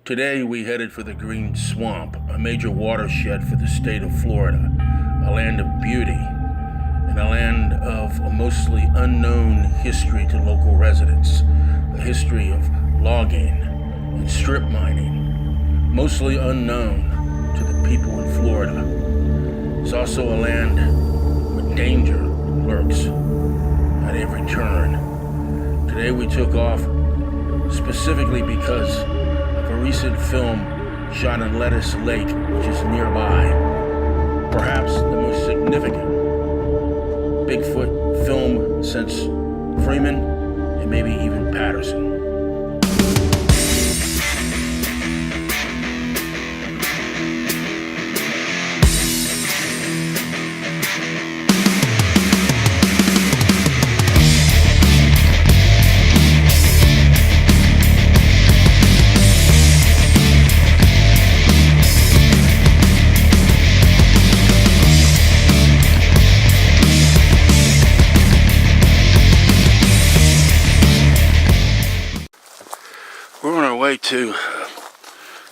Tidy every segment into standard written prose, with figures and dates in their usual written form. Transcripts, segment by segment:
Today we headed for the Green Swamp, a major watershed for the state of Florida, a land of beauty, and a land of a mostly unknown history to local residents, a history of logging and strip mining, mostly unknown to the people in Florida. It's also a land where danger lurks at every turn. Today we took off specifically because of a recent film shot in Lettuce Lake, which is nearby. Perhaps the most significant Bigfoot film since Freeman and maybe even Patterson. We're on our way to,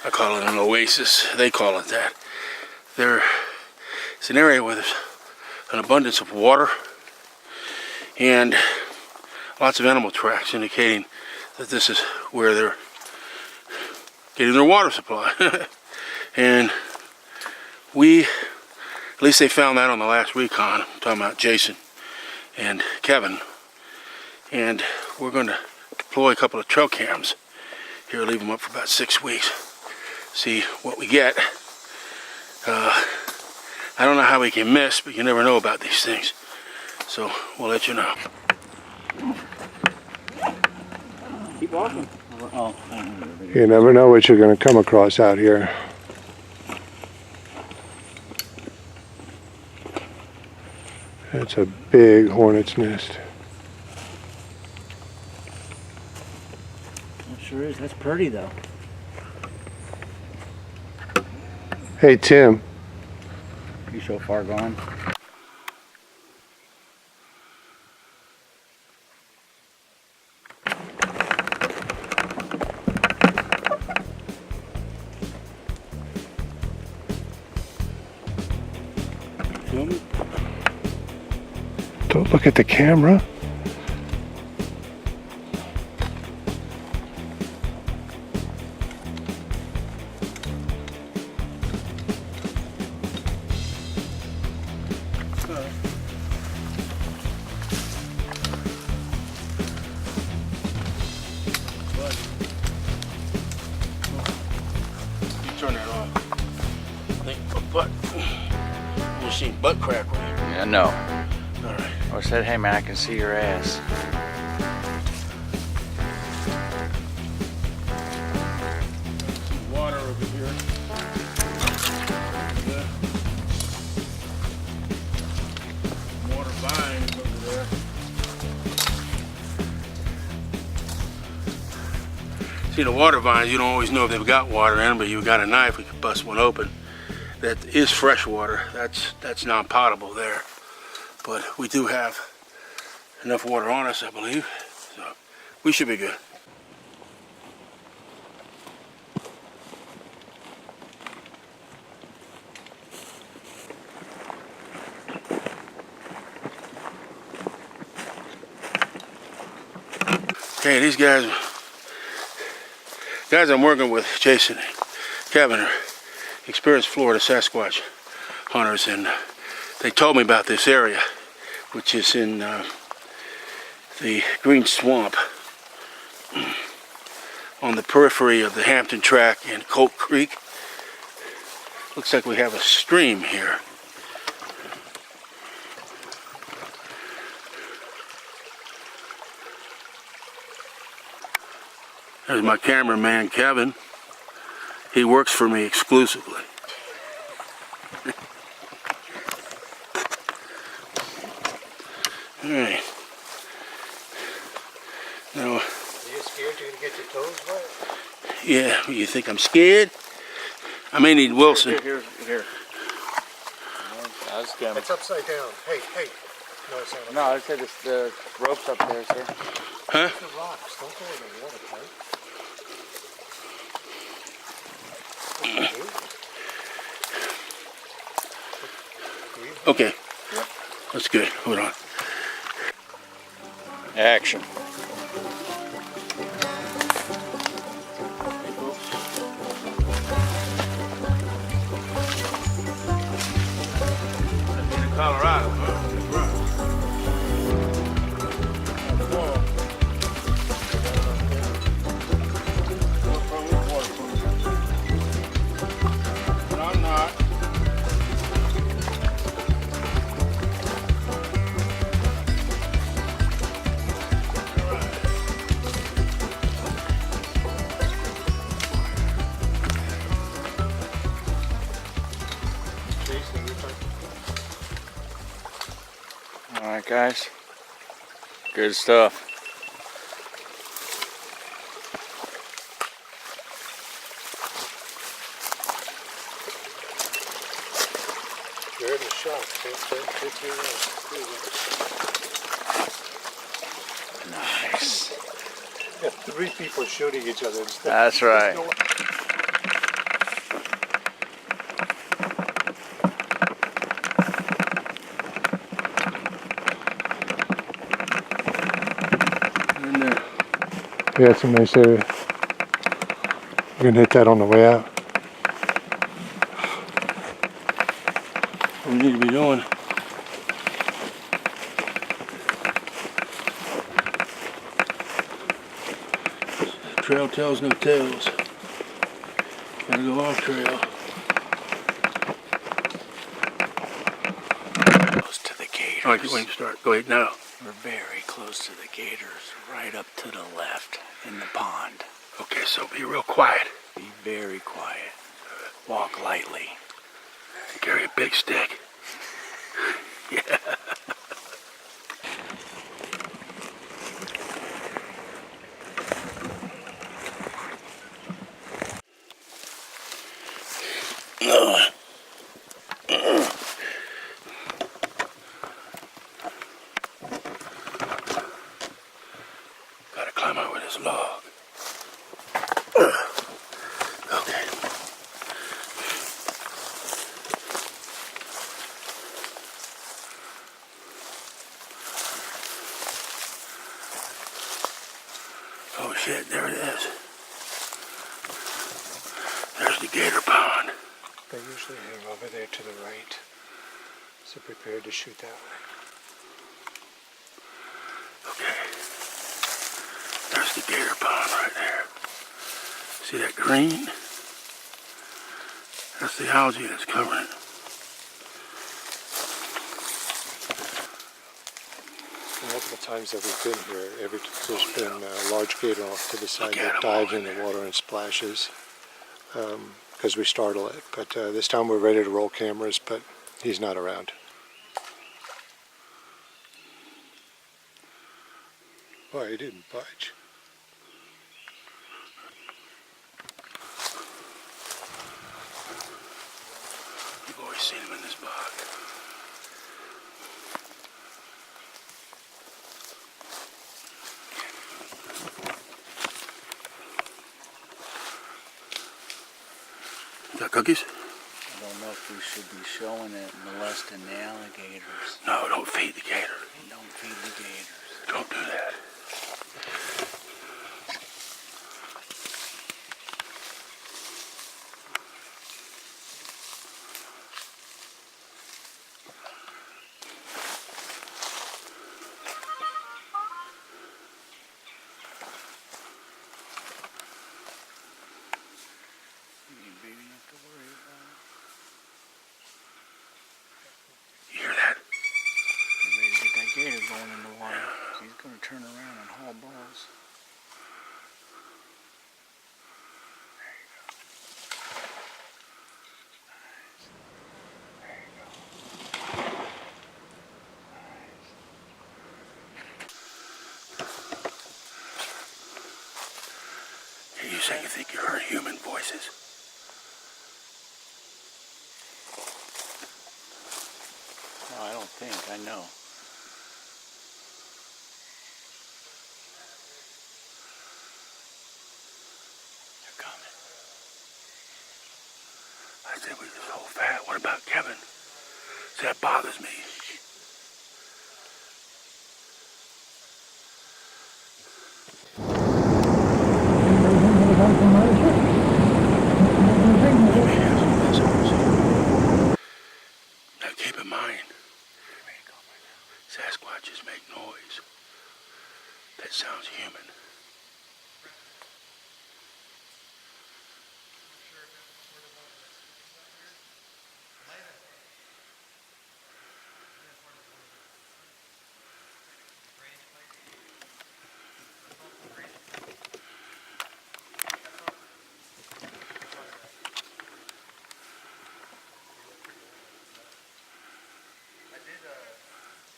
I call it an oasis, they call it that. It's an area where there's an abundance of water and lots of animal tracks indicating that this is where they're getting their water supply. And at least they found that on the last recon. I'm talking about Jason and Kevin. And we're going to deploy a couple of trail cams here, leave them up for about 6 weeks, see what we get. I don't know how we can miss, but you never know about these things, so we'll let you know. Keep walking. Oh. You never know what you're going to come across out here. That's a big hornet's nest. Sure is. That's pretty though. Hey Tim. You so far gone? Film? Don't look at the camera. Turn that off. I think a butt. You seen butt crack, right? Yeah, no. Alright. I said, hey man, I can see your ass. Some water over here. Water vines over there. See, the water vines, you don't always know if they've got water in them, but you've got a knife, we could bust one open. That is fresh water. That's non-potable there. But we do have enough water on us, I believe. So we should be good. Okay, these guys I'm working with, Jason and Kevin, are experienced Florida Sasquatch hunters, and they told me about this area, which is in the Green Swamp on the periphery of the Hampton Track and Colt Creek. Looks like we have a stream here. There's my cameraman, Kevin. He works for me exclusively. All right. Now, Are you scared you're going to get your toes wet? yeah, you think I'm scared? I may need Wilson. Here. I was gonna... It's upside down. Hey. No, I said the rope's up there, sir. Huh? The rocks. Don't go in the water, right? Okay. Yep. That's good. Hold on. Action. In Colorado, huh? I'm not. All right, guys. Good stuff. You're in the shot. Nice. Yeah, 3 people shooting each other. That's right. In there. Yeah, it's a nice area. You can hit that on the way out. What we need to be doing. Trail tells no tales. Gotta go off trail. Close to the Gators. All right, when you start, go ahead now. We're very close to the Gators, right up to the left in the pond. Okay, so be real quiet. Be very quiet. Walk lightly. Carry a big stick. Yeah. Gotta climb over this log. Okay. Oh shit, there it is. There's the gator pond. They usually hang over there to the right. So prepare to shoot that way. Okay. There's the gator pond right there. See that green? That's the algae that's covering it. Multiple times that we've been here, there's been a large gator off to the side Look at that him dives all in in the water and splashes because we startle it. But this time we're ready to roll cameras, but he's not around. Boy, he didn't budge. You've always seen him in this bog. Got cookies? I don't know if we should be showing it molesting the alligators. No, don't feed the gator. Don't feed the gators. Don't do that. Big enough to worry about. You hear that? Get ready to get that gator going in the water. He's going to turn around and haul balls. There you go. Nice. There you go. Hey, you say you think you heard human voices? No, I don't think. I know. They're coming. I said we just hold fat. What about Kevin? So that bothers me. Now keep in mind, Sasquatches make noise that sounds human.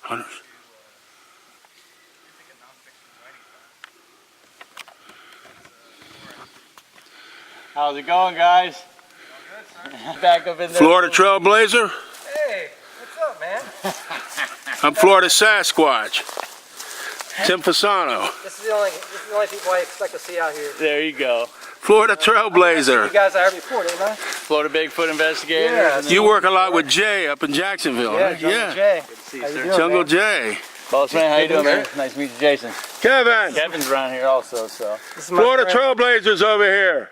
Hunters. How's it going, guys? Back up in there. Florida Trailblazer. Hey, what's up, man? I'm Florida Sasquatch. Tim Fasano. This is the only people I expect to see out here. There you go. Florida You Trailblazer. guys I report, ain't I? Florida Bigfoot investigators. Yeah, and You work a lot with Jay up in Jacksonville, Yeah, right? Jungle Jay. Good to see you, How you sir. doing, Jungle man? Jay. Boss man, how you doing, man? Good. Nice to meet you, Jason. Kevin. Kevin's around here also, so. This is my Florida friend. Trailblazers over here.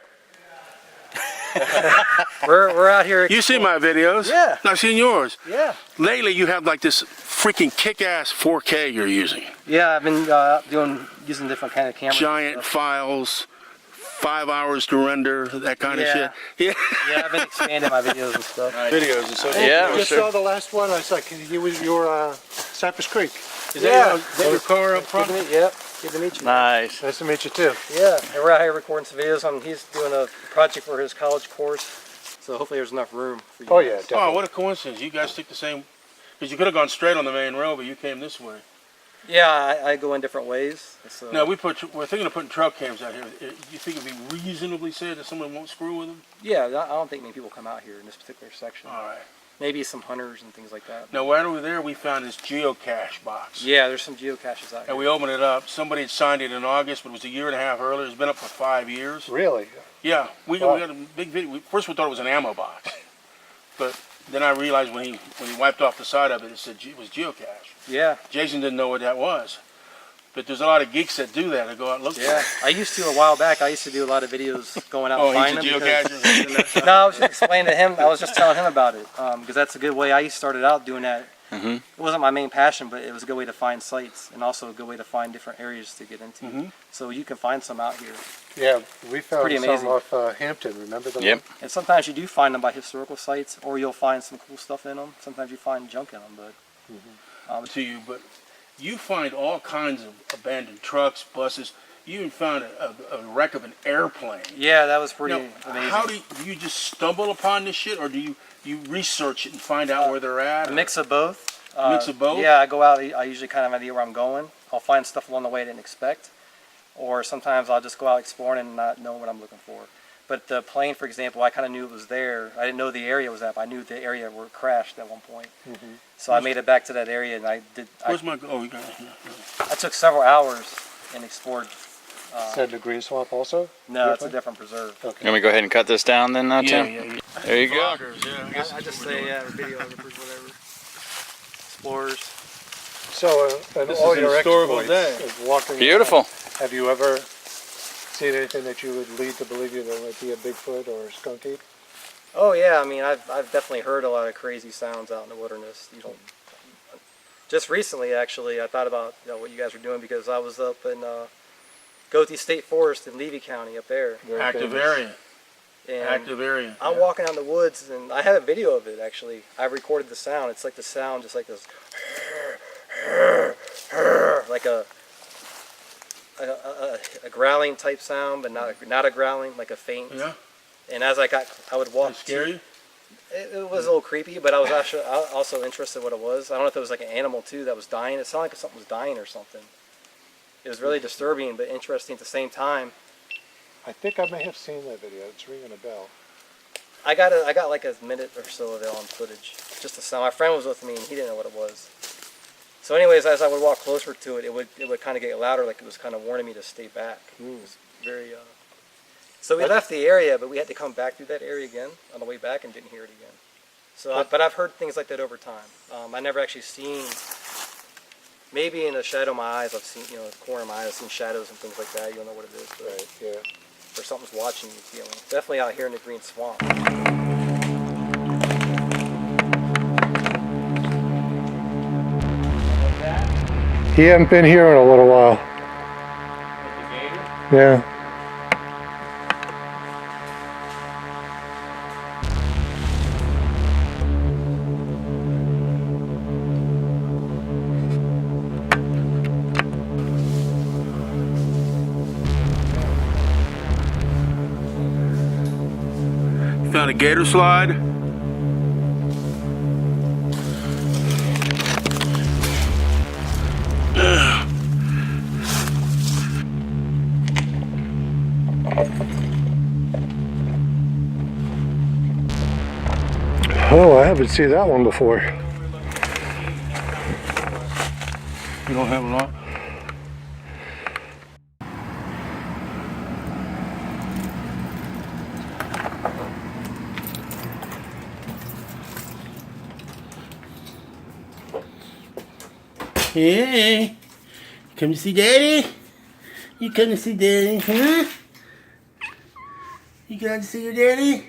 We're out here. You see my videos? Yeah. I've seen yours. Yeah. Lately, you have like this freaking kick-ass 4K you're using. Yeah, I've been using different kind of cameras. Giant files, 5 hours to render, that kind of shit. Yeah. Yeah, I've been expanding my videos and stuff. Videos and so Yeah, Just sure. saw the last one. I was like, you were Cypress Creek. Is Yeah. that your car up front? Yep. Good to meet you. Nice. Nice to meet you too. Yeah, and we're out here recording some videos. He's doing a project for his college course, so hopefully there's enough room for you. Oh yeah, guys. definitely. Oh, what a coincidence. You guys took the same, because you could have gone straight on the main road, but you came this way. Yeah, I go in different ways. So. Now, we're thinking of putting trail cams out here. You think it'd be reasonably said that someone won't screw with them? Yeah, I don't think many people come out here in this particular section. All right. Maybe some hunters and things like that. Now, right over there, we found this geocache box. Yeah, there's some geocaches out here. And we opened it up. Somebody had signed it in August, but it was a year and a half earlier. It's been up for 5 years. Really? Yeah, we Wow. got a big video. First, we thought it was an ammo box, but then I realized when he wiped off the side of it, it said it was geocache. Yeah, Jason didn't know what that was, but there's a lot of geeks that do that. That go out and look yeah. for it. I used to a while back. I used to do a lot of videos going out Oh, and he's a finding them. geocacher. No, I was just explaining to him. I was just telling him about it because that's a good way. I started out doing that. Mm-hmm. It wasn't my main passion, but it was a good way to find sites and also a good way to find different areas to get into. Mhm. So you can find some out here. Yeah, we found pretty some amazing. off Hampton. Remember the Yep. one? And sometimes you do find them by historical sites, or you'll find some cool stuff in them. Sometimes you find junk in them, but To you, but you find all kinds of abandoned trucks, buses. You even found a wreck of an airplane. yeah, that was pretty Now, amazing. how do you just stumble upon this shit, or do you research it and find out where they're at? A or- mix of both. Mix of both? Yeah, I go out. I usually kind of have an idea where I'm going. I'll find stuff along the way I didn't expect, or sometimes I'll just go out exploring and not know what I'm looking for. But the plane, for example, I kind of knew it was there. I didn't know the area was at, but I knew the area where it crashed at one point. So I made it back to that area, and I did. Where's my? Oh, you got it here. I took several hours and explored. Said the Green Swamp also? No, it's a different preserve. Okay. Can we go ahead and cut this down then, Tim? Yeah. There you go. Vloggers, yeah. I guess I that's just what we're say, doing. videographers, whatever. Explorers. So, in This all is a your historical exploits day. of walking, Beautiful. have you ever seen anything that you would lead to believe you there might be a Bigfoot or a skunky? Oh yeah, I mean, I've definitely heard a lot of crazy sounds out in the wilderness. You don't. Just recently, actually, I thought about what you guys were doing because I was up in Goethe State Forest in Levy County up there. Very Active famous. area. And Active area. I'm walking out in the woods, and I have a video of it actually. I recorded the sound. It's like the sound, just like this, like a growling type sound, but not a growling, like a faint. Yeah. And as I would walk. Did it scare you? It was a little creepy, but I was actually also interested in what it was. I don't know if it was like an animal too that was dying. It sounded like something was dying or something. It was really disturbing, but interesting at the same time. I think I may have seen that video. It's ringing a bell. I got like a minute or so of it on footage, just the sound. My friend was with me, and he didn't know what it was. So, anyways, as I would walk closer to it, it would kind of get louder, like it was kind of warning me to stay back. It was very. So we left the area, but we had to come back through that area again on the way back, and didn't hear it again. So, but I've heard things like that over time. I never actually seen. Maybe in the shadow of my eyes, I've seen, the corner of my eyes, I've seen shadows and things like that. You don't know what it is, but Right, yeah. or something's watching you. Definitely out here in the green swamp. He hadn't been here in a little while. Yeah. You found a gator slide? Oh, I haven't seen that one before. You don't have a lot? Hey, come to see Daddy? You come to see Daddy, huh? You got to see your daddy?